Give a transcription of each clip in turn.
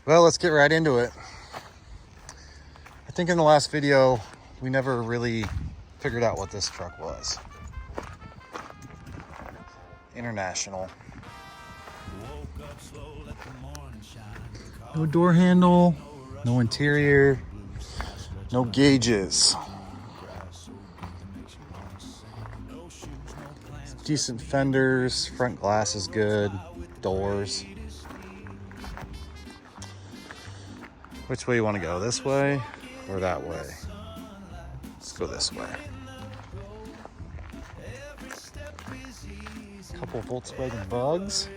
Well, let's get right into it. I think in the last video, we never really figured out what this truck was. International. No door handle, no interior, no gauges. Decent fenders, front glass is good, doors. Which way you want to go? This way or that way? Let's go this way. Couple Volkswagen Bugs.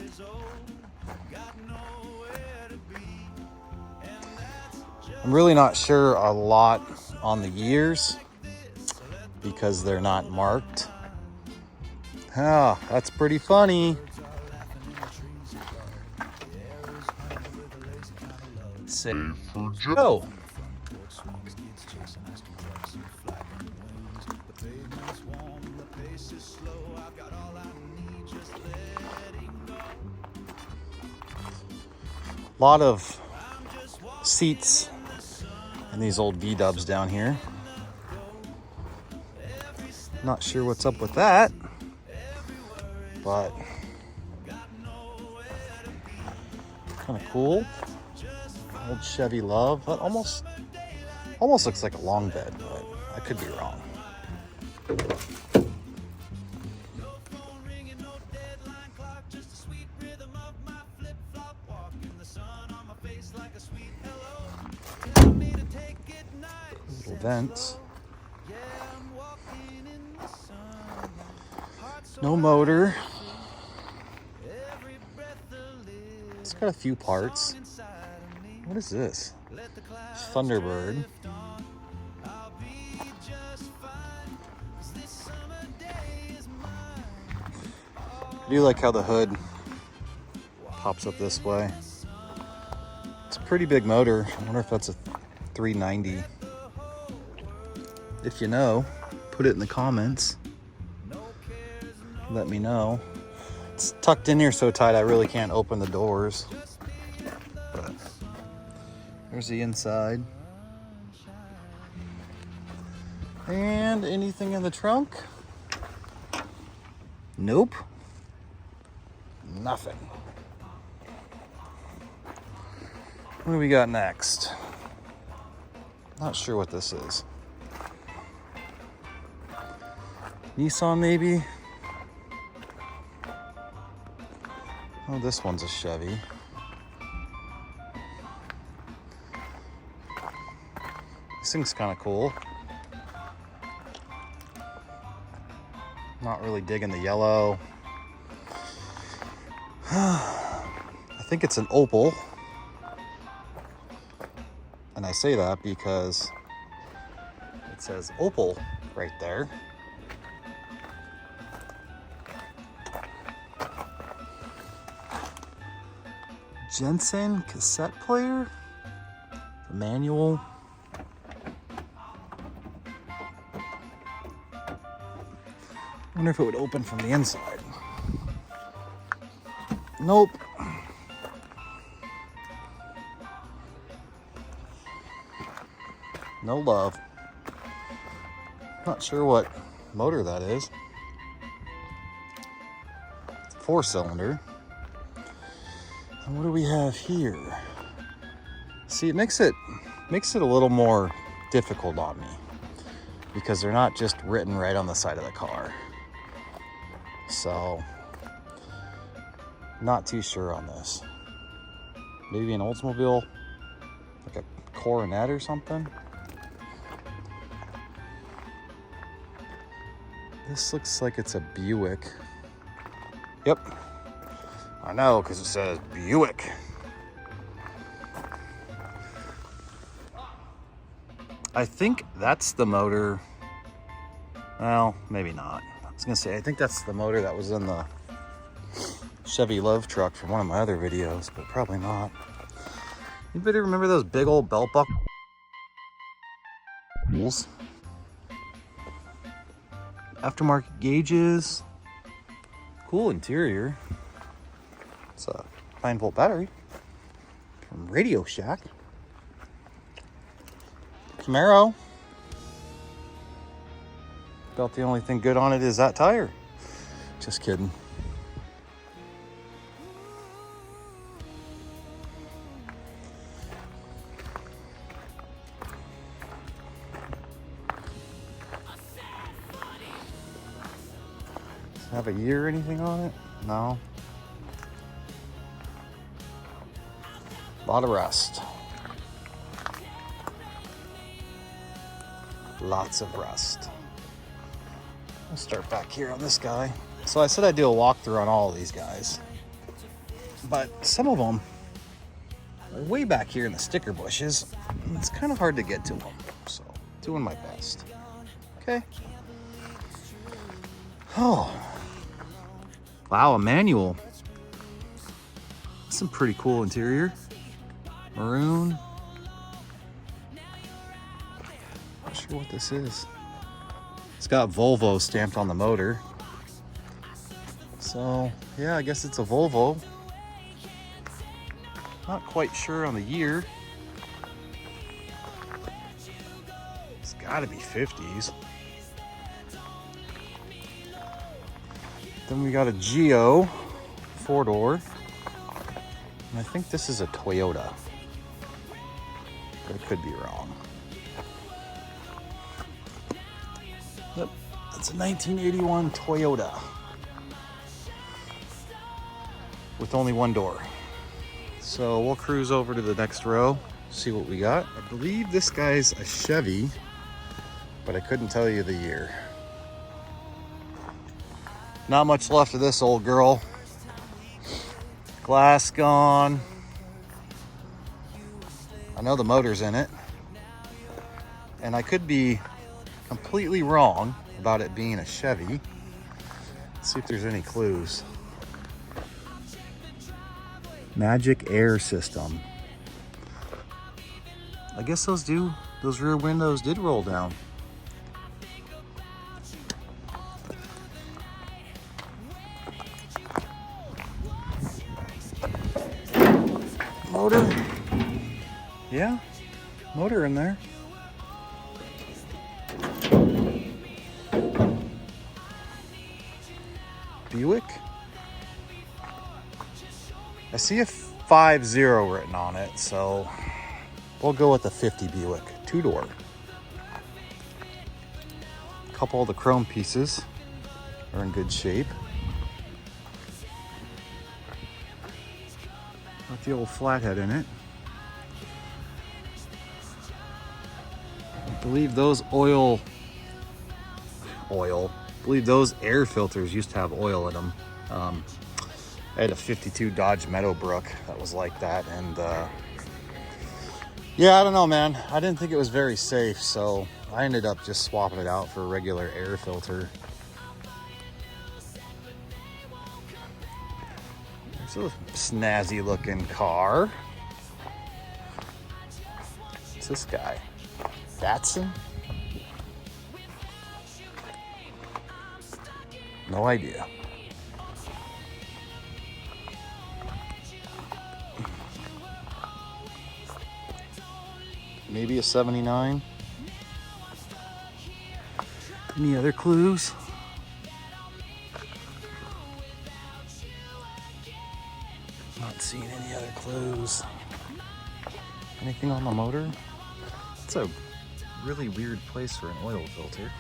I'm really not sure a lot on the years because they're not marked. Ah, that's pretty funny. Say for Joe. A lot of seats in these old V-dubs down here. Not sure what's up with that, but kind of cool. Old Chevy Love. That almost looks like a long bed, but I could be wrong. Little vents. No motor. It's got a few parts. What is this? Thunderbird. I do like how the hood pops up this way. It's a pretty big motor. I wonder if that's a 390. If you know, put it in the comments. Let me know. It's tucked in here so tight I really can't open the doors. But there's the inside. And anything in the trunk? Nope. Nothing. What do we got next? Not sure what this is. Nissan maybe? Oh, this one's a Chevy. This thing's kind of cool. Not really digging the yellow. I think it's an Opel. And I say that because it says Opel right there. Jensen cassette player, the manual. I wonder if it would open from the inside. Nope. No love. Not sure what motor that is. It's a 4-cylinder. And what do we have here? See, it makes it a little more difficult on me because they're not just written right on the side of the car. So, not too sure on this. Maybe an Oldsmobile, like a Coronet or something. This looks like it's a Buick. Yep. I know, because it says Buick. I think that's the motor. Well, maybe not. I was going to say, I think that's the motor that was in the Chevy Love truck from one of my other videos, but probably not. Anybody remember those big old belt buckles? Aftermarket gauges. Cool interior. It's a 9-volt battery from Radio Shack. Camaro. About the only thing good on it is that tire. Just kidding. Does it have a year or anything on it? No. A lot of rust. Lots of rust. I'll start back here on this guy. So I said I'd do a walkthrough on all of these guys, but some of them are way back here in the sticker bushes. It's kind of hard to get to them, so doing my best. Okay. Oh, wow, a manual. Some pretty cool interior. Maroon. Not sure what this is. It's got Volvo stamped on the motor. So, yeah, I guess it's a Volvo. Not quite sure on the year. It's gotta be 50s. Then we got a Geo 4-door. And I think this is a Toyota. But I could be wrong. Yep, it's a 1981 Toyota. With only one door. So we'll cruise over to the next row, see what we got. I believe this guy's a Chevy, but I couldn't tell you the year. Not much left of this old girl. Glass gone. I know the motor's in it. And I could be completely wrong about it being a Chevy. Let's see if there's any clues. Magic air system. I guess those rear windows did roll down. Motor. Yeah, motor in there. Buick. I see a 50 written on it, so we'll go with the 50 Buick, 2-door. A couple of the chrome pieces are in good shape. Got the old flathead in it. I believe those those air filters used to have oil in them. I had a 52 Dodge Meadowbrook that was like that, and yeah, I don't know, man. I didn't think it was very safe, so I ended up just swapping it out for a regular air filter. There's a snazzy looking car. What's this guy? Datsun? No idea. Maybe a 79. Any other clues? Not seeing any other clues. Anything on the motor? It's a really weird place for an oil filter.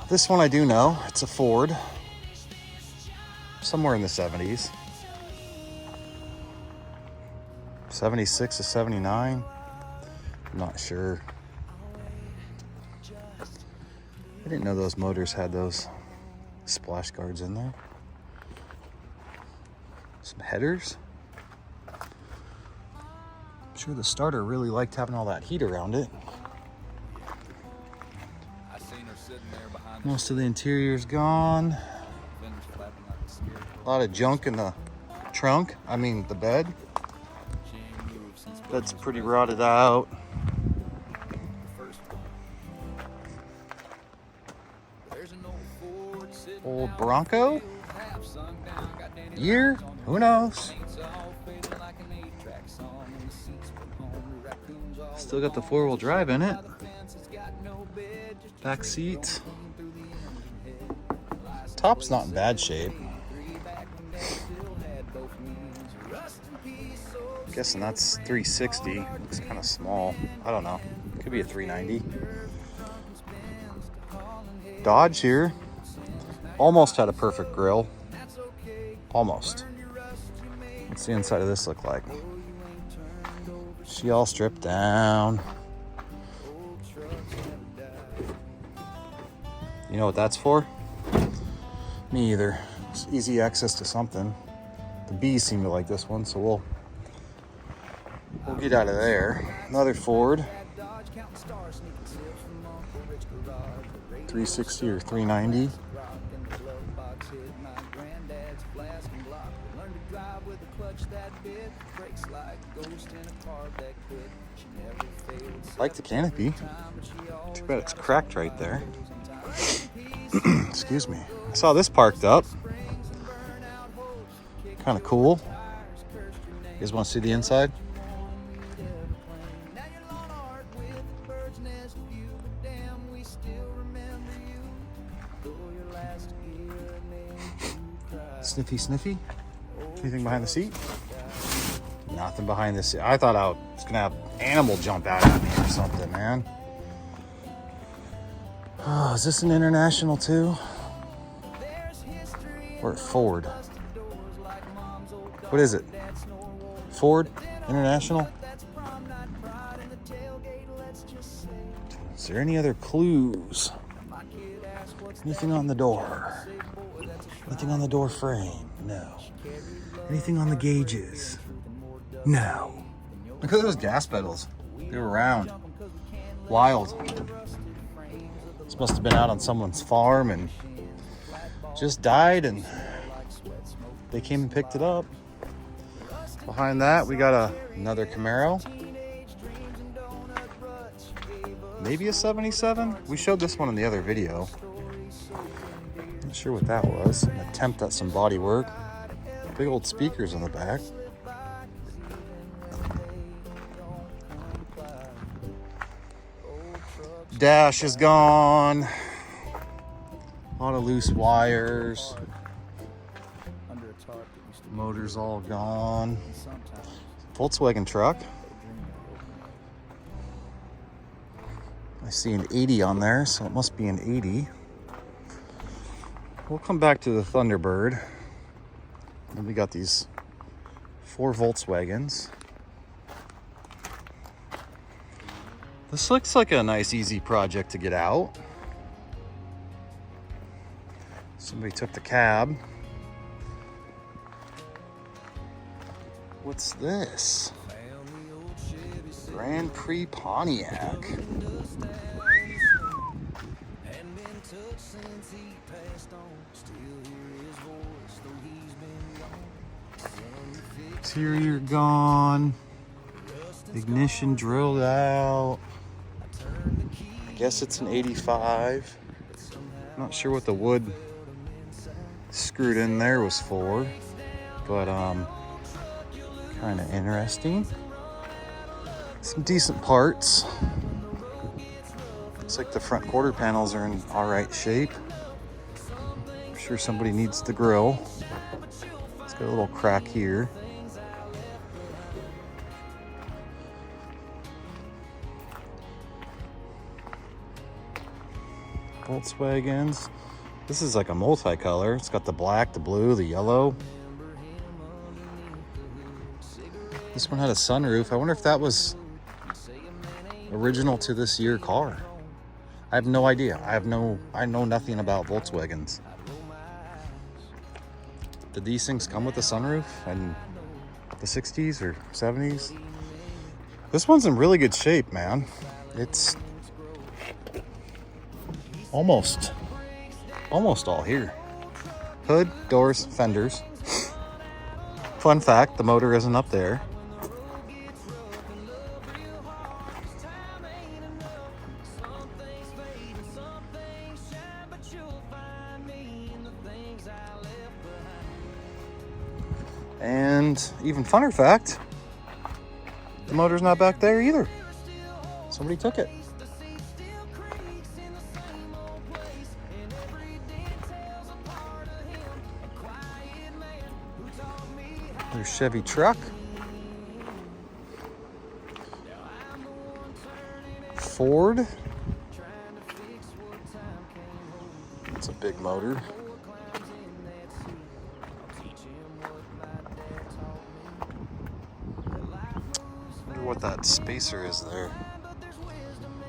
This one I do know. It's a Ford. Somewhere in the 70s. 76 to 79. I'm not sure. I didn't know those motors had those splash guards in there. Some headers. I'm sure the starter really liked having all that heat around it. Most of the interior's gone. A lot of junk in the trunk. I mean, the bed. Bed's pretty rotted out. Old Bronco. Year? Who knows? Still got the 4-wheel drive in it. Back seat. Top's not in bad shape. I'm guessing that's 360. Looks kind of small. I don't know. Could be a 390. Dodge here. Almost had a perfect grill. Almost. What's the inside of this look like? She all stripped down. You know what that's for? Me either. It's easy access to something. The bees seem to like this one, so we'll get out of there. Another Ford. 360 or 390. Like the canopy. Too bad it's cracked right there. Excuse me. I saw this parked up. Kind of cool. You guys want to see the inside? Sniffy, sniffy. Anything behind the seat? Nothing behind the seat. I thought I was gonna have animal jump out at me or something, man. Oh, is this an International too? Or Ford? What is it? Ford? International? Is there any other clues? Anything on the door? Anything on the door frame? No. Anything on the gauges? No. Look at those gas pedals. They were round. Wild. This must have been out on someone's farm and just died, and they came and picked it up. Behind that, we got another Camaro. Maybe a 77? We showed this one in the other video. Not sure what that was. An attempt at some body work. Big old speakers on the back. Dash is gone. A lot of loose wires. Motor's all gone. Volkswagen truck. I see an 80 on there, so it must be an 80. We'll come back to the Thunderbird. And we got these 4 Volkswagens. This looks like a nice, easy project to get out. Somebody took the cab. What's this? Grand Prix Pontiac. Interior gone. Ignition drilled out. I guess it's an 85. Not sure what the wood screwed in there was for, but kind of interesting. Some decent parts. Looks like the front quarter panels are in all right shape. I'm sure somebody needs the grill. It's got a little crack here. Volkswagens. This is like a multicolor. It's got the black, the blue, the yellow. This one had a sunroof. I wonder if that was original to this year car. I have no idea. I know nothing about Volkswagens. Did these things come with a sunroof in the 60s or 70s? This one's in really good shape, man. It's almost all here. Hood, doors, fenders. Fun fact, the motor isn't up there. And even funner fact, the motor's not back there either. Somebody took it. There's Chevy truck. Ford. It's a big motor. Wonder what that spacer is there.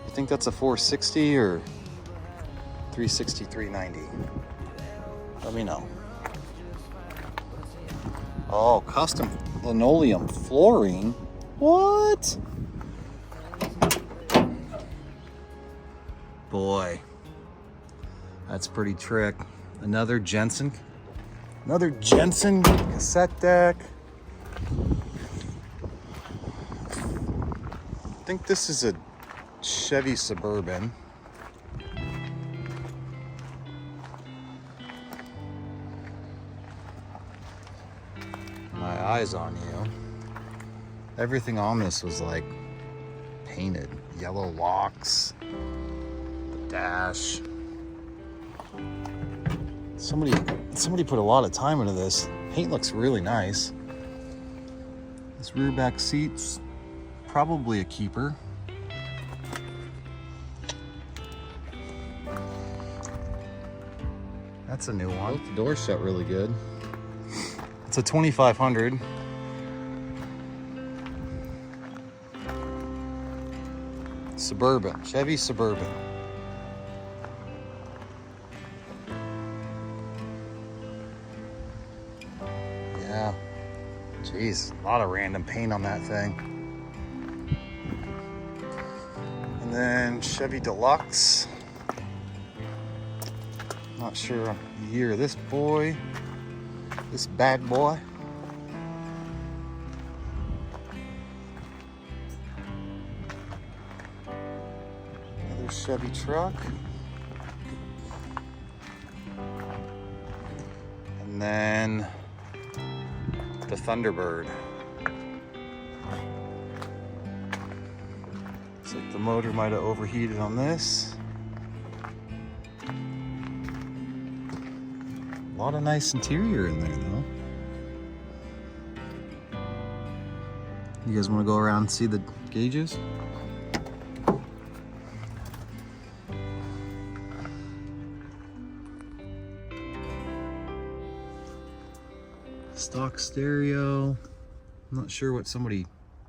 You think that's a 460 or 360, 390? Let me know. Oh, custom linoleum flooring. What? Boy, that's pretty trick. Another Jensen cassette deck. I think this is a Chevy Suburban. My eyes on you. Everything on this was like painted. Yellow locks, the dash. Somebody put a lot of time into this. Paint looks really nice. This rear back seat's probably a keeper. That's a new one. Both the doors shut really good. It's a 2500. Suburban, Chevy Suburban. Yeah, jeez, a lot of random paint on that thing. And then Chevy Deluxe. Not sure the year of this boy, this bad boy. Another Chevy truck. And then the Thunderbird. Looks like the motor might have overheated on this. A lot of nice interior in there, though. You guys want to go around and see the gauges? Stock stereo. I'm not sure what somebody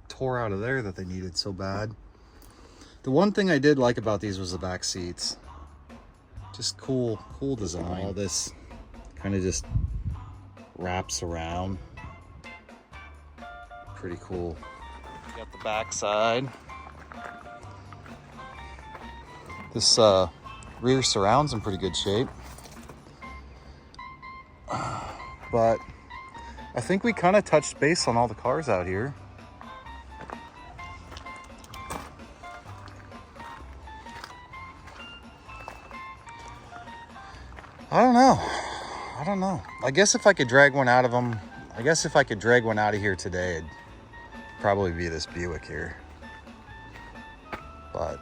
tore out of there that they needed so bad. The one thing I did like about these was the back seats. Just cool design. All this kind of just wraps around. Pretty cool. Got the back side. This rear surround's in pretty good shape. But I think we kind of touched base on all the cars out here. I don't know. I guess if I could drag one out of them, out of here today, it'd probably be this Buick here. But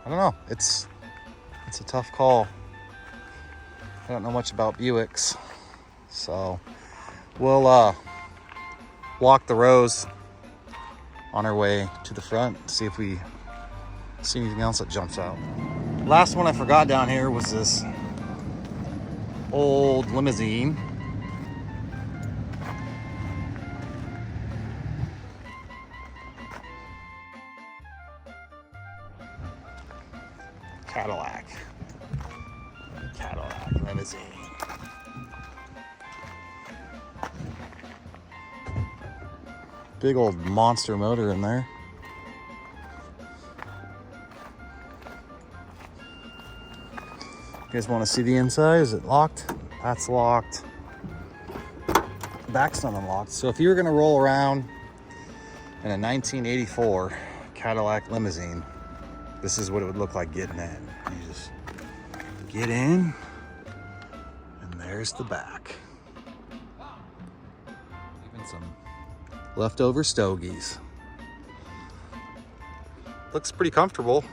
I don't know. It's a tough call. I don't know much about Buicks, so we'll walk the rows on our way to the front, see if we see anything else that jumps out. Last one I forgot down here was this old limousine. Cadillac limousine. Big old monster motor in there. You guys want to see the inside? Is it locked? That's locked. Back's not unlocked. So if you were going to roll around in a 1984 Cadillac limousine, this is what it would look like getting in. You just get in, and there's the back. Even Some leftover stogies. Looks pretty comfortable.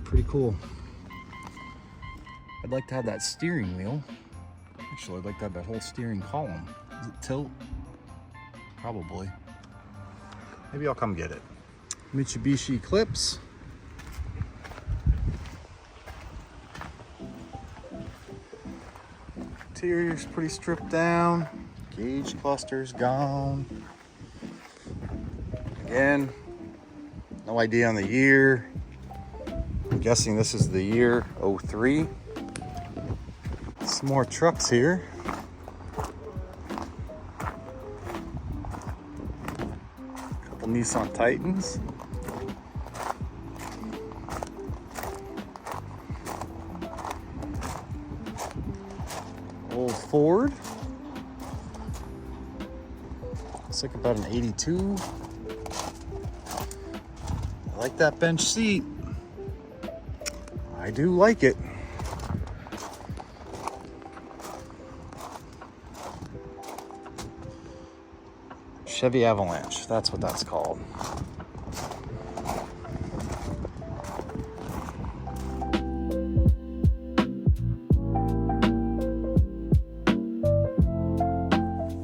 Pretty cool. I'd like to have that steering wheel. Actually, I'd like to have that whole steering column. Does it tilt? Probably. Maybe I'll come get it. Mitsubishi Eclipse. Interior's pretty stripped down. Gauge cluster's gone. Again, no idea on the year. I'm guessing this is the year 03. Some more trucks here. Couple Nissan Titans. Old Ford. Looks like about an 82. I like that bench seat. I do like it. Chevy Avalanche, that's what that's called.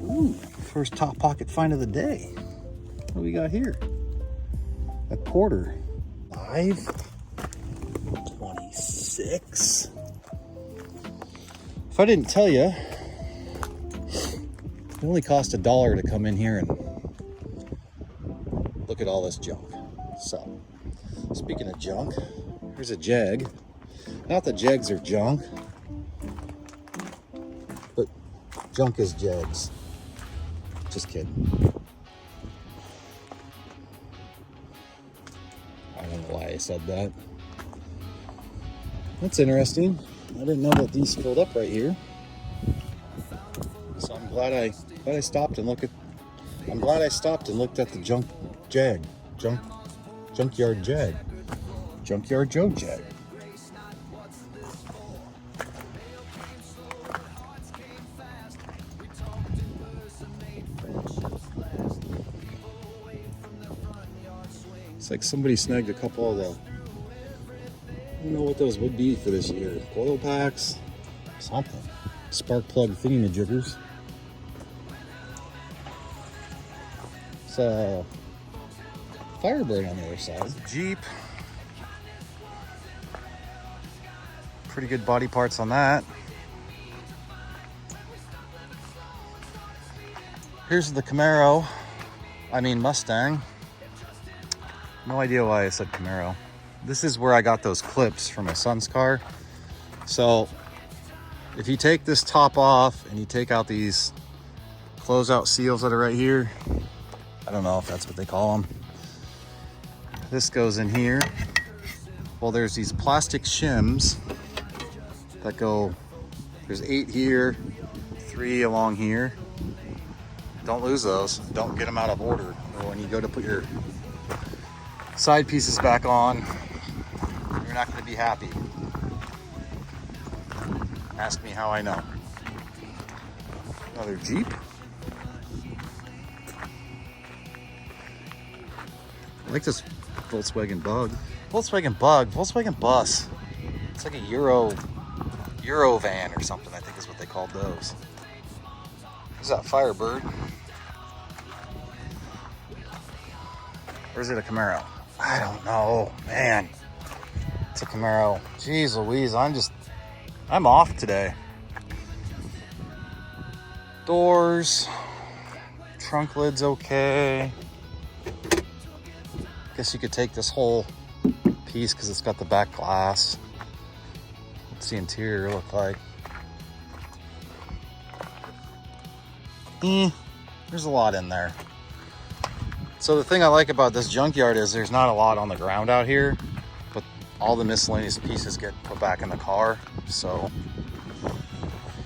Ooh, first top pocket find of the day. What do we got here? A quarter. 5.26. If I didn't tell you, it only cost $1 to come in here and look at all this junk. So, speaking of junk, here's a Jag. Not that Jags are junk, but junk is Jags. Just kidding. I don't know why I said that. That's interesting. I didn't know that these filled up right here. So I'm glad I stopped and looked at the JunkYard Jag. JunkYard Joe Jag. It's like somebody snagged a couple of the, I don't know what those would be for this year. Coil packs, something. Spark plug thingy-majiggers. It's a Firebird on the other side. Jeep. Pretty good body parts on that. Here's the Camaro. I mean Mustang. No idea why I said Camaro. This is where I got those clips for my son's car. So if you take this top off and you take out these closeout seals that are right here, I don't know if that's what they call them. This goes in here. Well, there's these plastic shims that go, there's 8 here, 3 along here. Don't lose those. Don't get them out of order. Or when you go to put your side pieces back on, you're not going to be happy. Ask me how I know. Another Jeep. I like this Volkswagen Bug. Volkswagen Bus. It's like a Euro van or something, I think is what they called those. There's that Firebird. Or is it a Camaro? I don't know, man. It's a Camaro. Jeez Louise, I'm off today. Doors, trunk lid's okay. Guess you could take this whole piece because it's got the back glass. What's the interior look like? There's a lot in there. So the thing I like about this junkyard is there's not a lot on the ground out here, but all the miscellaneous pieces get put back in the car. So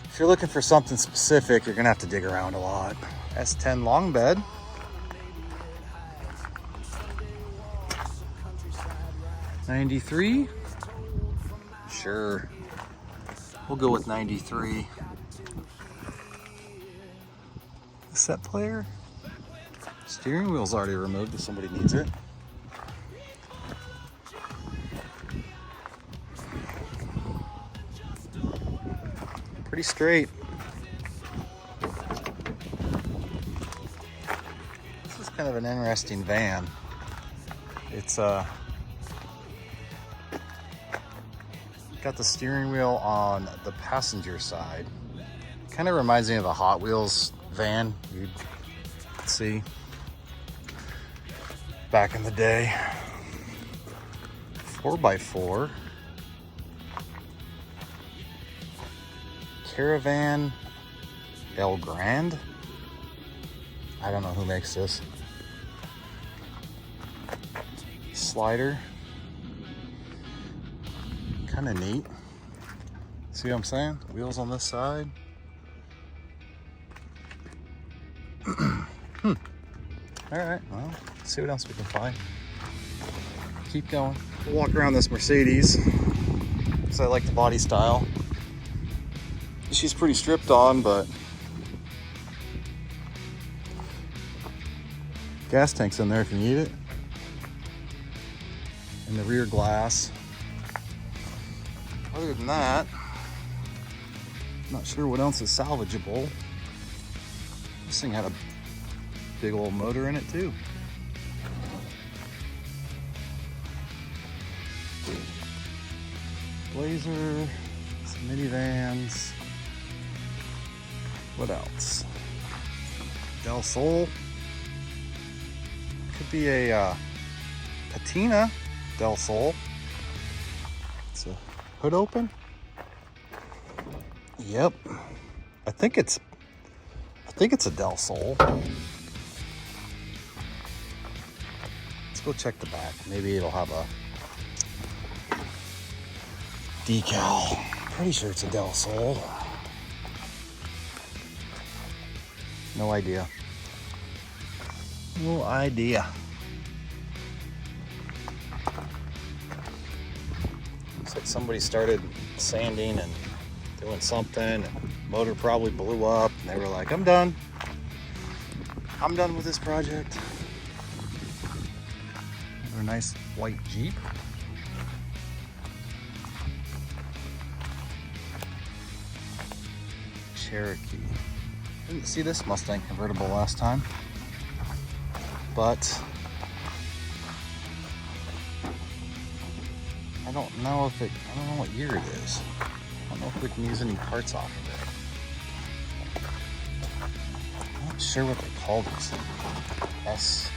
if you're looking for something specific, you're gonna have to dig around a lot. S10 long bed. '93. Sure. We'll go with 93. Set player. Steering wheel's already removed if somebody needs it. Pretty straight. This is kind of an interesting van. It's got the steering wheel on the passenger side. Kind of reminds me of a Hot Wheels van you'd see back in the day. 4x4. Caravan El Grande. I don't know who makes this. Slider. Kind of neat. See what I'm saying? Wheels on this side. Alright, well, let's see what else we can find. Keep going. We'll walk around this Mercedes because I like the body style. She's pretty stripped on, but gas tank's in there if you need it. And the rear glass. Other than that, not sure what else is salvageable. This thing had a big old motor in it too. Blazer, some minivans. What else? Del Sol. Could be a patina Del Sol. It's a hood open. Yep. I think it's a Del Sol. Let's go check the back. Maybe it'll have a decal. Pretty sure it's a Del Sol. No idea. No idea. Looks like somebody started sanding and doing something, and motor probably blew up, and they were like, I'm done. I'm done with this project. Another nice white Jeep. Cherokee. Didn't see this Mustang convertible last time, but I don't know what year it is. I don't know if we can use any parts off of it. I'm not sure what they call these things.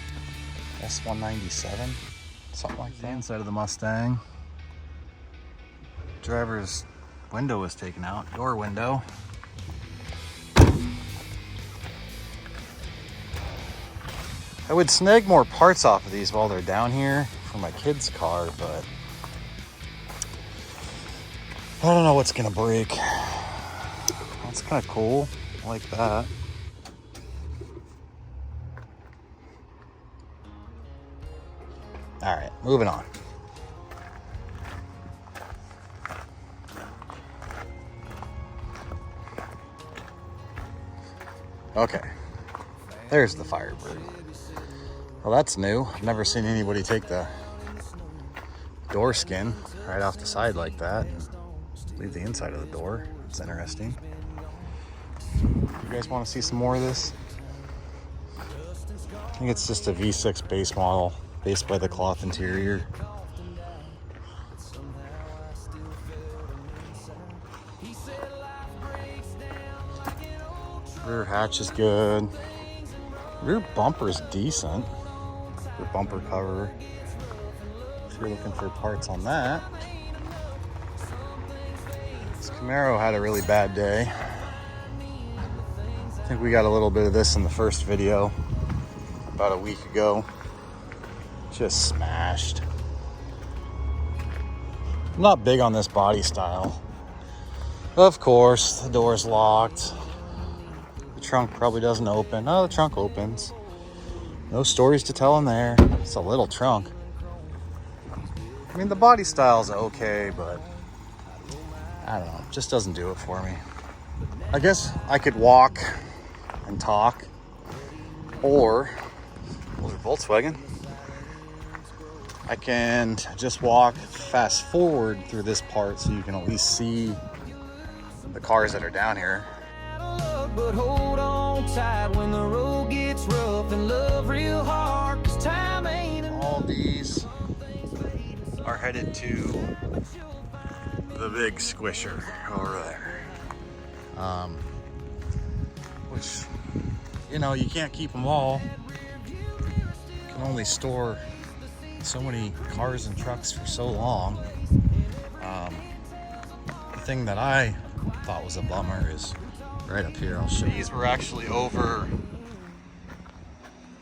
S197, something like that. The inside of the Mustang. Driver's window was taken out, door window. I would snag more parts off of these while they're down here for my kid's car, but I don't know what's gonna break. That's kind of cool. I like that. All right, moving on. Okay, there's the Firebird. Well, that's new. I've never seen anybody take the door skin right off the side like that and leave the inside of the door. It's interesting. You guys want to see some more of this? I think it's just a V6 base model, based by the cloth interior. Rear hatch is good. Rear bumper is decent. Rear bumper cover. If you're looking for parts on that. This Camaro had a really bad day. I think we got a little bit of this in the first video about a week ago. Just smashed. I'm not big on this body style. Of course, the door's locked. The trunk probably doesn't open. Oh, the trunk opens. No stories to tell in there. It's a little trunk. I mean, the body style's okay, but I don't know. It just doesn't do it for me. I guess I could walk and talk, or those are Volkswagen. I can just walk fast forward through this part so you can at least see the cars that are down here. But hold on tight when the road gets rough and love real hard, 'cause time ain't enough. All these are headed to the big squisher over there. Which, you know, you can't keep them all. You can only store so many cars and trucks for so long. The thing that I thought was a bummer is right up here. I'll show you. These were actually over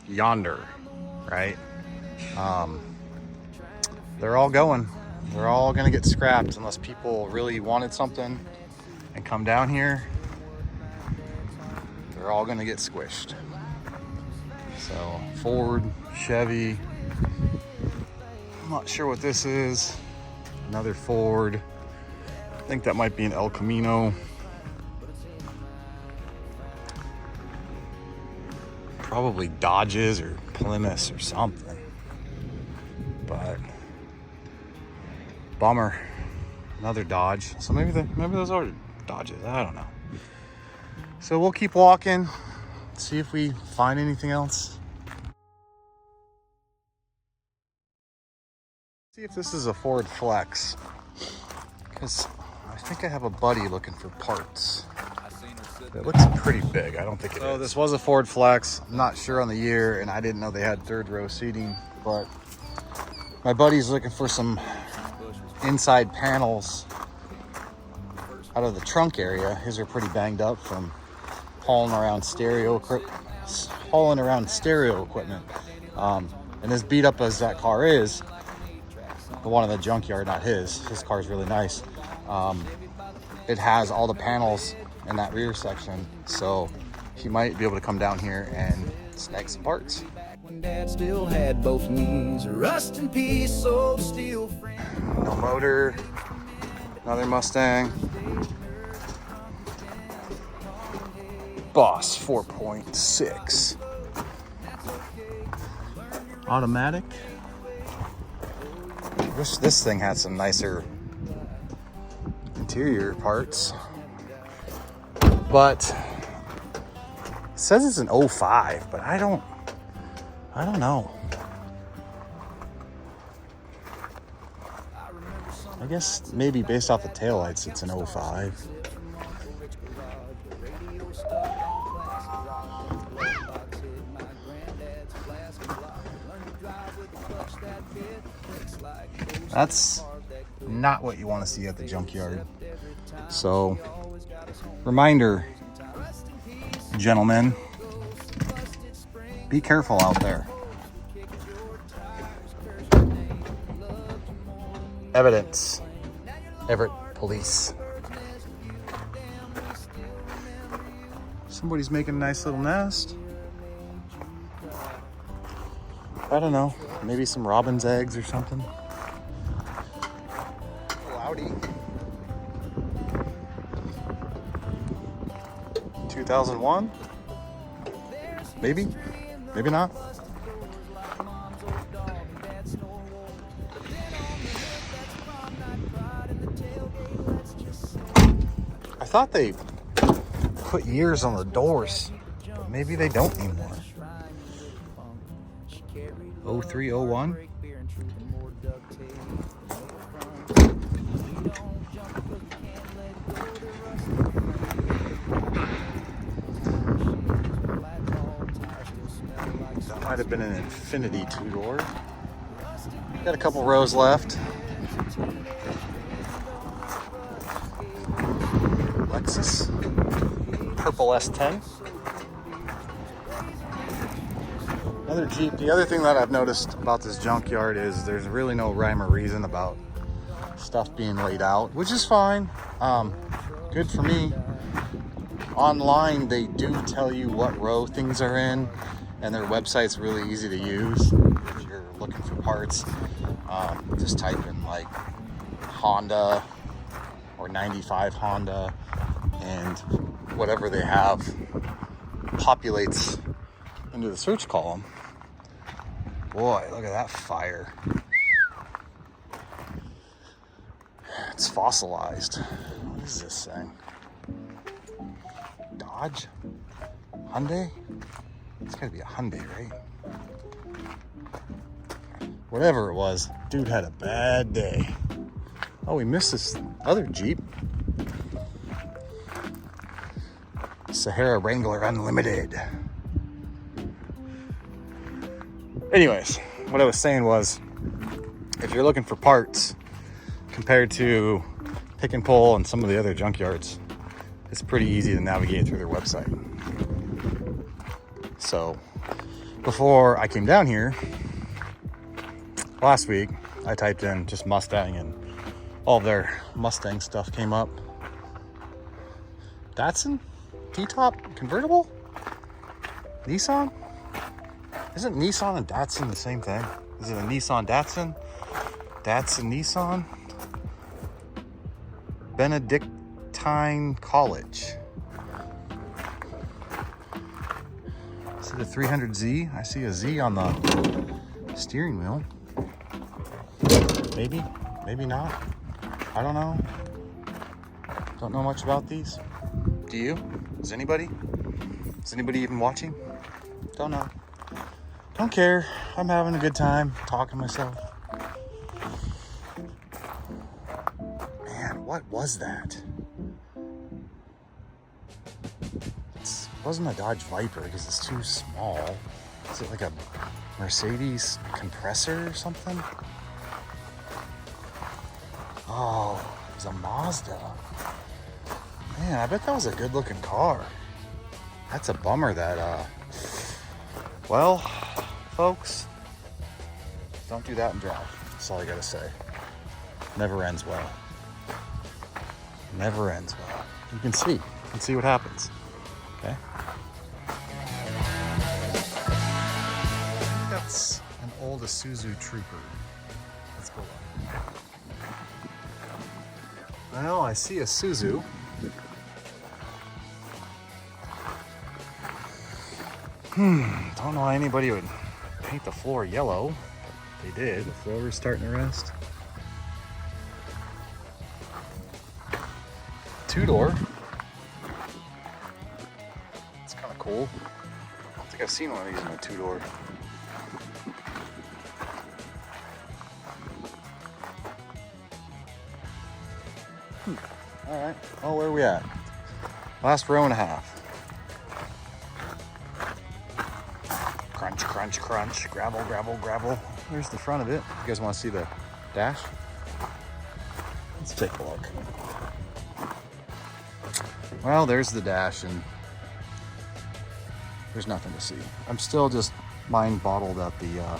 yonder, right? They're all going. They're all gonna get scrapped unless people really wanted something and come down here. They're all gonna get squished. So Ford, Chevy. I'm not sure what this is. Another Ford. I think that might be an El Camino. Probably Dodges or Plymouths or something. But bummer. Another Dodge. So maybe those are Dodges. I don't know. So we'll keep walking, see if we find anything else. See if this is a Ford Flex, because I think I have a buddy looking for parts. It looks pretty big. I don't think it is. So this was a Ford Flex. I'm not sure on the year, and I didn't know they had third row seating, but my buddy's looking for some inside panels out of the trunk area. His are pretty banged up from hauling around stereo equipment. And as beat up as that car is, the one in the junkyard, not his car is really nice. It has all the panels in that rear section, so he might be able to come down here and snag some parts. When Dad still had both knees, rust in peace, so still free. No motor, another Mustang. Boss 4.6. Automatic. Wish this thing had some nicer interior parts. But it says it's an 05, but I don't know. I guess maybe based off the taillights it's an 05. That's not what you want to see at the junkyard. So, reminder, gentlemen, be careful out there. Evidence. Everett Police. Somebody's making a nice little nest. I don't know, maybe some robin's eggs or something. Audi. 2001? Maybe, maybe not. I thought they put years on the doors, but maybe they don't anymore. 03, 01. That might have been an Infinity two-door. Got a couple rows left. Lexus, purple S10. Another Jeep. The other thing that I've noticed about this junkyard is there's really no rhyme or reason about stuff being laid out, which is fine. Good for me. Online, they do tell you what row things are in, and their website's really easy to use. If you're looking for parts, just type in like Honda or 95 Honda, and whatever they have populates into the search column. Boy, look at that fire. It's fossilized. What is this thing? Dodge? Hyundai? It's gotta be a Hyundai, right? Whatever it was, dude had a bad day. Oh, we missed this other Jeep. Sahara Wrangler Unlimited. Anyways, what I was saying was, if you're looking for parts compared to Pick and Pull and some of the other junkyards, it's pretty easy to navigate through their website. So before I came down here last week, I typed in just Mustang and all of their Mustang stuff came up. Datsun? T-top? Convertible? Nissan? Isn't Nissan and Datsun the same thing? Is it a Nissan Datsun? Datsun Nissan? Benedictine College. Is it a 300Z? I see a Z on the steering wheel. Maybe, maybe not. I don't know. Don't know much about these. Do you? Is anybody? Is anybody even watching? Don't know. Don't care. I'm having a good time talking to myself. Man, what was that? It wasn't a Dodge Viper because it's too small. Is it like a Mercedes compressor or something? Oh, it was a Mazda. Man, I bet that was a good looking car. That's a bummer that, well, folks, don't do that and drive. That's all I gotta say. Never ends well. Never ends well. You can see what happens, okay? I think that's an old Isuzu Trooper. Let's go on. Well, I see a Isuzu. Don't know why anybody would paint the floor yellow. They did. The floor is starting to rust. Two-door. It's kind of cool. I don't think I've seen one of these in a two-door. All right. Oh, where are we at? Last row and a half. Crunch, crunch, crunch. Gravel, gravel, gravel. There's the front of it. You guys want to see the dash? Let's take a look. Well, there's the dash, and there's nothing to see. I'm still just mind bottled at the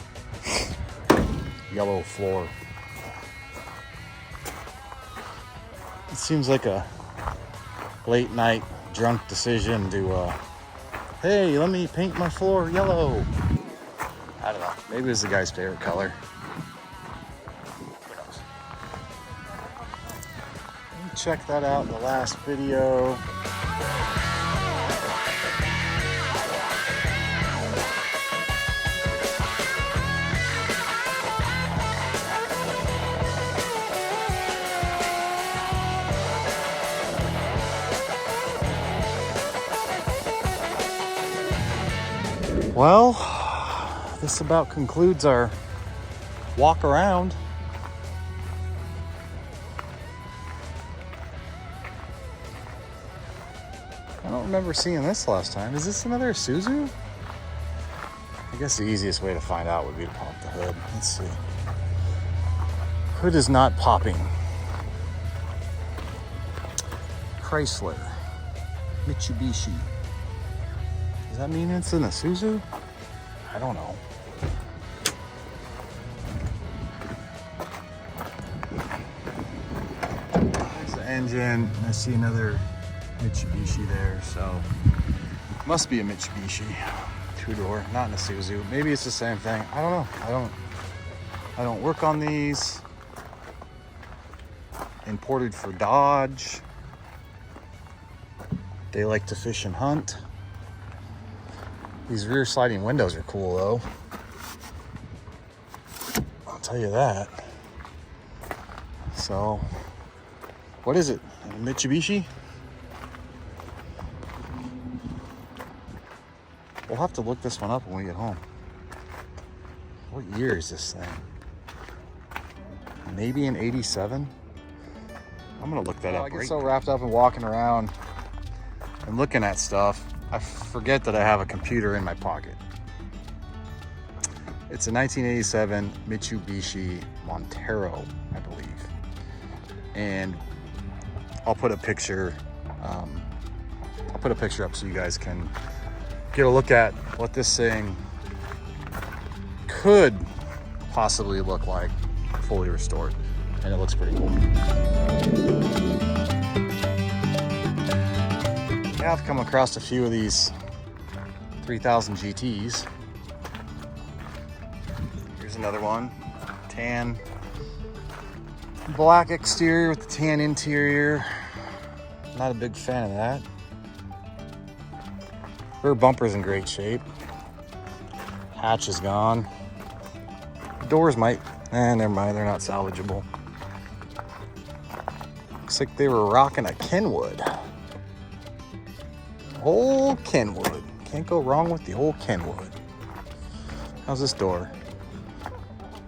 yellow floor. It seems like a late night drunk decision to, hey, let me paint my floor yellow. I don't know. Maybe it was the guy's favorite color. Who knows? Check that out in the last video. Well, this about concludes our walk around. I don't remember seeing this last time. Is this another Isuzu? I guess the easiest way to find out would be to pop the hood. Let's see. Hood is not popping. Chrysler. Mitsubishi. Does that mean it's an Isuzu? I don't know. There's the engine. I see another Mitsubishi there, so must be a Mitsubishi. Two-door, not an Isuzu. Maybe it's the same thing. I don't know. I don't work on these. Imported for Dodge. They like to fish and hunt. These rear sliding windows are cool though. I'll tell you that. So, what is it? A Mitsubishi? We'll have to look this one up when we get home. What year is this thing? Maybe an 87? I'm gonna look that up. I get so wrapped up in walking around and looking at stuff, I forget that I have a computer in my pocket. It's a 1987 Mitsubishi Montero, I believe. And I'll put a picture up so you guys can get a look at what this thing could possibly look like fully restored, and it looks pretty cool. Yeah, I've come across a few of these 3000 GTs. Here's another one, tan, black exterior with the tan interior. Not a big fan of that. Rear bumper's in great shape. Hatch is gone. Doors might, never mind, they're not salvageable. Looks like they were rocking a Kenwood. Old Kenwood. Can't go wrong with the old Kenwood. How's this door?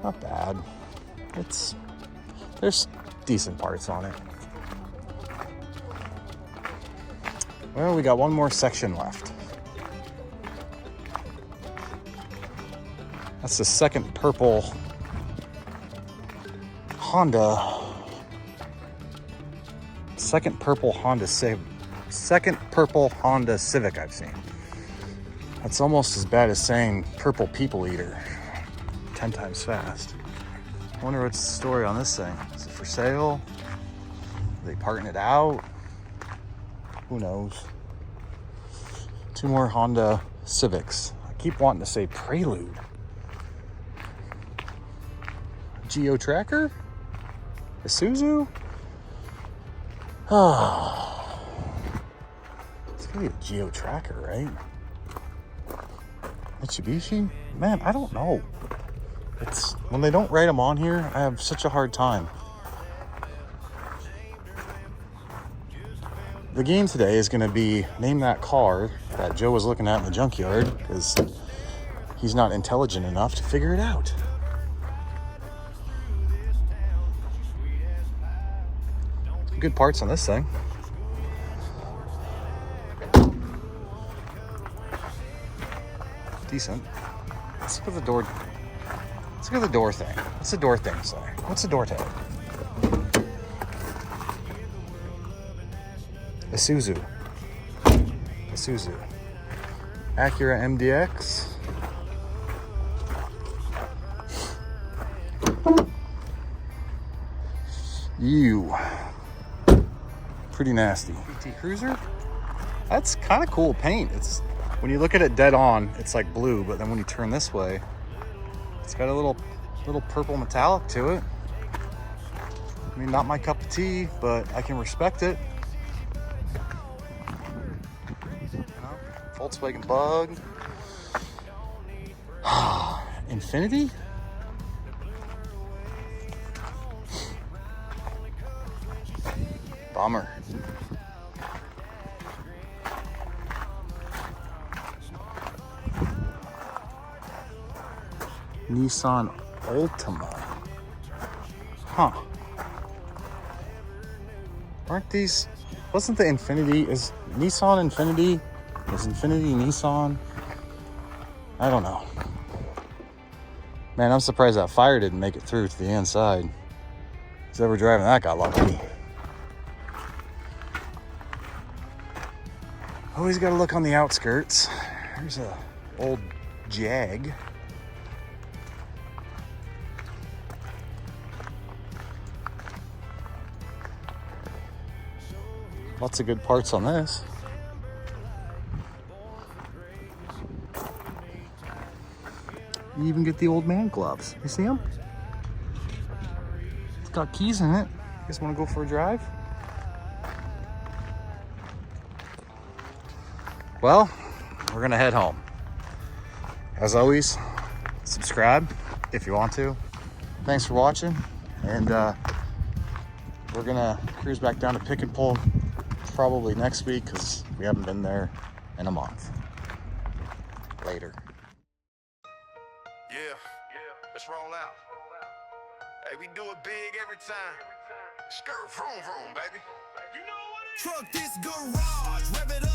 Not bad. There's decent parts on it. Well, we got one more section left. That's the second purple Honda. Second purple Honda Civic I've seen. That's almost as bad as saying purple people eater 10 times fast. I wonder what's the story on this thing. Is it for sale? Are they parting it out? Who knows? Two more Honda Civics. I keep wanting to say Prelude. Geo Tracker? Isuzu? Oh. It's gonna be a Geo Tracker, right? Mitsubishi? Man, I don't know. It's when they don't write them on here, I have such a hard time. The game today is gonna be name that car that Joe was looking at in the junkyard, because he's not intelligent enough to figure it out. Good parts on this thing. Decent. Let's look at the door. Let's look at the door thing. What's the door thing say? What's the door tag? Isuzu. Acura MDX. Ew. Pretty nasty. PT Cruiser? That's kind of cool paint. It's when you look at it dead on, it's like blue, but then when you turn this way, it's got a little purple metallic to it. I mean, not my cup of tea, but I can respect it. You know, Volkswagen Bug. Infinity? Bummer. Nissan Altima. Huh. Aren't these... Wasn't the Infinity... Is Nissan Infinity? Is Infinity Nissan? I don't know. Man, I'm surprised that fire didn't make it through to the inside. Who's ever driving that got lucky. Always got to look on the outskirts. There's a old Jag. Lots of good parts on this. You even get the old man gloves. You see them? It's got keys in it. You guys want to go for a drive? well, we're gonna head home. As always, subscribe if you want to. Thanks for watching, and we're gonna cruise back down to Pick and Pull probably next week because we haven't been there in a month. Later. Yeah, let's roll out. Hey, we do it big every time. Skirt, vroom, vroom, baby. You know what it is. Truck this garage, rev it up.